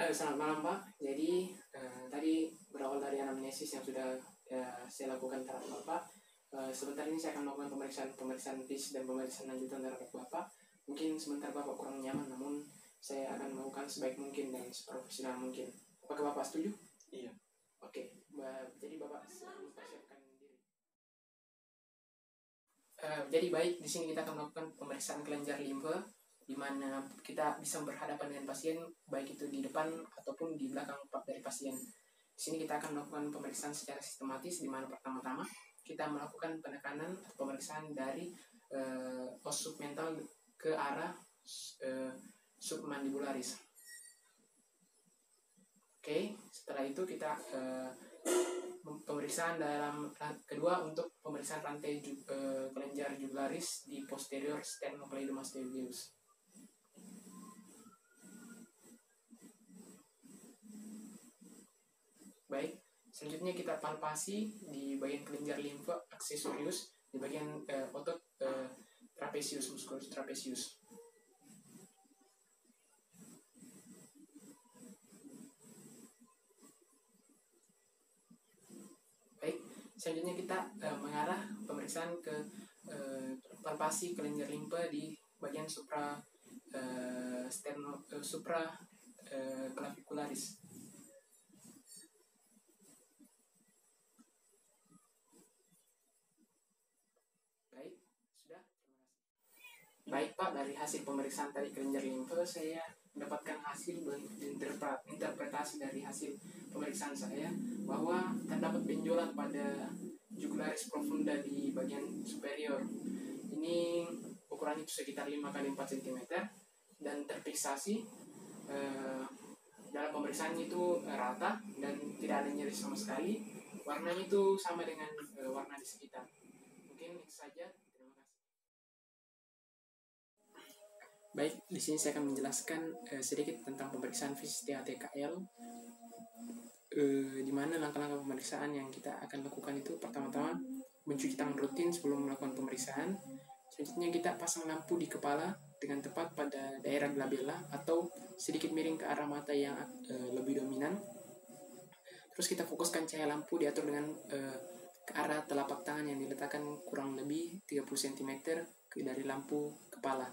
Selamat malam Pak. Jadi tadi berawal dari anamnesis yang sudah saya lakukan terhadap Bapak. Sebentar ini saya akan melakukan pemeriksaan fisik dan pemeriksaan lanjutan terhadap Bapak. Mungkin sebentar Bapak kurang nyaman, namun saya akan melakukan sebaik mungkin dan seprofesional mungkin. Apakah Bapak setuju? Iya. Oke. Jadi Bapak mempersiapkan diri. Jadi baik, di sini kita akan melakukan pemeriksaan kelenjar limfe, di mana kita bisa berhadapan dengan pasien baik itu di depan ataupun di belakang dari pasien. Di sini kita akan melakukan pemeriksaan secara sistematis, di mana pertama-tama kita melakukan penekanan atau pemeriksaan dari os submental ke arah submandibularis. Oke, setelah itu kita pemeriksaan dalam kedua untuk pemeriksaan rantai kelenjar jugularis di posterior sternocleidomastoideus. Baik, selanjutnya kita palpasi di bagian kelenjar limfe aksesorius di bagian otot trapezius, musculus trapezius. Baik, selanjutnya kita mengarah pemeriksaan ke palpasi kelenjar limfe di bagian supra clavicularis. Baik Pak, dari hasil pemeriksaan tadi kelenjar limfe saya mendapatkan hasil interpretasi dari hasil pemeriksaan saya bahwa terdapat benjolan pada jugularis profunda di bagian superior. Ini ukuran itu sekitar 5 x 4 cm dan terfiksasi dalam pemeriksaan itu rata dan tidak ada nyeri sama sekali. Warnanya itu sama dengan warna di sekitar. Mungkin itu saja. Baik, di sini saya akan menjelaskan sedikit tentang pemeriksaan fisik THTKL. Di mana langkah-langkah pemeriksaan yang kita akan lakukan itu pertama-tama mencuci tangan rutin sebelum melakukan pemeriksaan. Selanjutnya kita pasang lampu di kepala dengan tepat pada daerah glabella atau sedikit miring ke arah mata yang lebih dominan. Terus kita fokuskan cahaya lampu diatur dengan ke arah telapak tangan yang diletakkan kurang lebih 30 cm dari lampu kepala.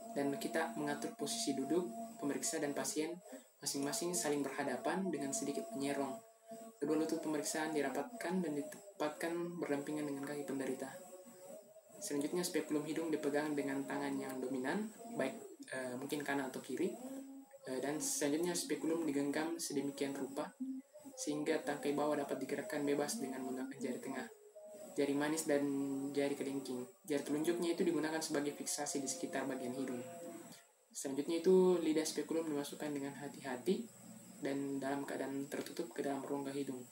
Dan kita mengatur posisi duduk pemeriksa dan pasien masing-masing saling berhadapan dengan sedikit menyerong. Kedua lutut pemeriksaan dirapatkan dan ditempatkan berdampingan dengan kaki penderita. Selanjutnya spekulum hidung dipegang dengan tangan yang dominan, baik mungkin kanan atau kiri. Dan selanjutnya spekulum digenggam sedemikian rupa sehingga tangkai bawah dapat digerakkan bebas dengan menggunakan jari tengah, jari manis dan jari kelingking. Jari telunjuknya itu digunakan sebagai fiksasi di sekitar bagian hidung. Selanjutnya itu lidah spekulum dimasukkan dengan hati-hati dan dalam keadaan tertutup ke dalam rongga hidung.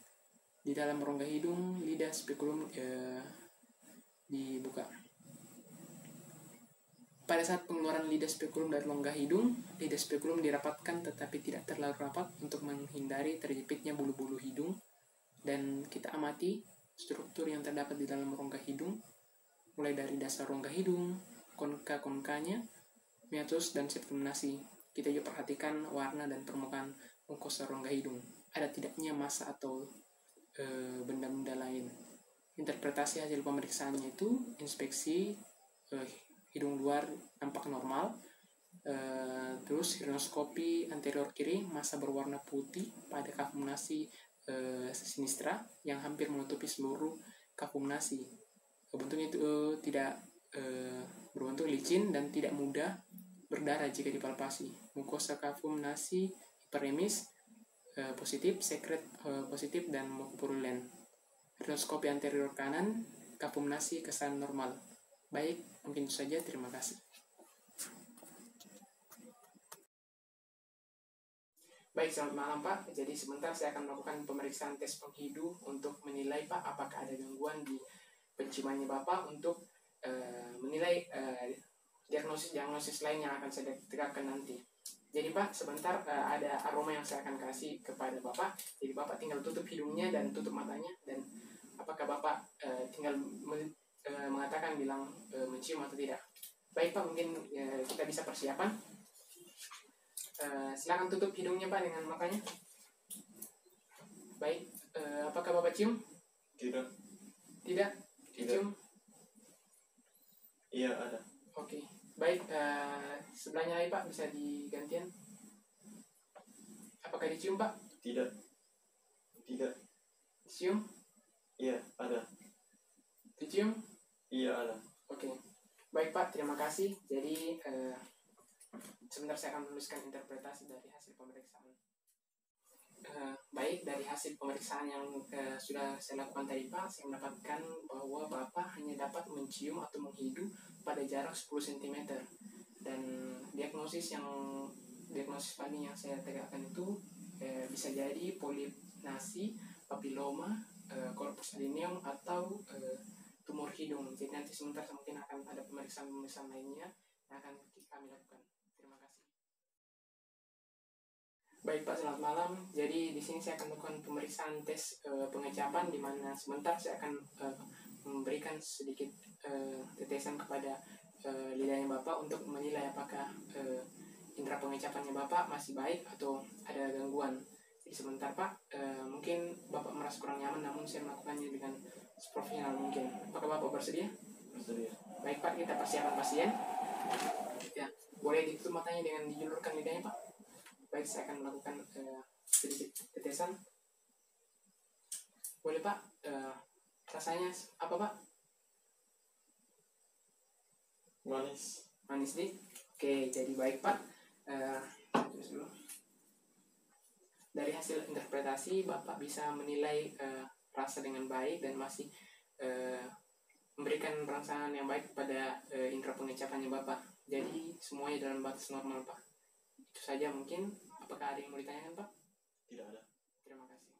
Di dalam rongga hidung lidah spekulum dibuka. Pada saat pengeluaran lidah spekulum dari rongga hidung, lidah spekulum dirapatkan tetapi tidak terlalu rapat untuk menghindari terjepitnya bulu-bulu hidung. Dan kita amati struktur yang terdapat di dalam rongga hidung, mulai dari dasar rongga hidung, konka-konkanya, meatus, dan septum nasi. Kita juga perhatikan warna dan permukaan mukosa rongga hidung. Ada tidaknya massa atau benda-benda lain. Interpretasi hasil pemeriksaannya itu inspeksi hidung luar nampak normal. Terus rhinoskopi anterior kiri massa berwarna putih pada cavum nasi sinistra yang hampir menutupi seluruh cavum nasi. Bentuknya itu tidak berbentuk licin dan tidak mudah berdarah jika dipalpasi. Mukosa cavum nasi hiperemis positif, sekret positif dan mukopurulen. Rhinoskopi anterior kanan, cavum nasi kesan normal. Baik, mungkin itu saja. Terima kasih. Baik, selamat malam Pak. Jadi sebentar saya akan melakukan pemeriksaan tes penghidu untuk menilai Pak apakah ada gangguan di penciumannya Bapak untuk menilai diagnosis lain yang akan saya tegakkan nanti. Jadi Pak, sebentar ada aroma yang saya akan kasih kepada Bapak. Jadi Bapak tinggal tutup hidungnya dan tutup matanya, dan apakah Bapak tinggal mengatakan bilang mencium atau tidak. Baik Pak, mungkin kita bisa persiapan. Silakan tutup hidungnya Pak dengan makanya. Baik, apakah Bapak cium? Tidak. Tidak? Dicium? Iya, ada. Oke. Baik, sebelahnya lagi Pak, bisa digantian. Apakah dicium Pak? Tidak. Tidak. Dicium? Iya, ada. Dicium? Iya, ada. Oke. Baik Pak, terima kasih. Jadi sebentar saya akan menuliskan interpretasi dari hasil pemeriksaan. Baik, dari hasil pemeriksaan yang sudah saya lakukan tadi Pak, saya mendapatkan bahwa Bapak hanya dapat mencium atau menghidu pada jarak 10 cm. Dan diagnosis paling yang saya tegakkan itu bisa jadi polip nasi, papiloma, corpus adeneum, atau tumor hidung. Jadi nanti sebentar mungkin akan ada pemeriksaan lainnya yang akan kami lakukan. Terima kasih. Baik Pak, selamat malam. Jadi di sini saya akan melakukan pemeriksaan tes pengecapan, di mana sebentar saya akan memberikan sedikit tetesan kepada lidahnya Bapak untuk menilai apakah indera pengecapannya Bapak masih baik atau ada gangguan. Jadi sebentar Pak, mungkin Bapak merasa kurang nyaman, namun saya melakukannya dengan seprofesional mungkin. Apakah Bapak bersedia? Bersedia. Baik Pak, kita persiapan pasien. Ya, boleh ditutup matanya dengan dijulurkan lidahnya Pak. Baik, saya akan melakukan sedikit tetesan. Boleh Pak, rasanya apa Pak? Manis. Manis nih. Oke, jadi baik Pak. Terus dulu. Dari hasil interpretasi Bapak bisa menilai rasa dengan baik dan masih memberikan perasaan yang baik kepada indera pengecapannya Bapak. Jadi semuanya dalam batas normal Pak. Itu saja mungkin. Apakah ada yang mau ditanyakan Pak? Tidak ada. Terima kasih.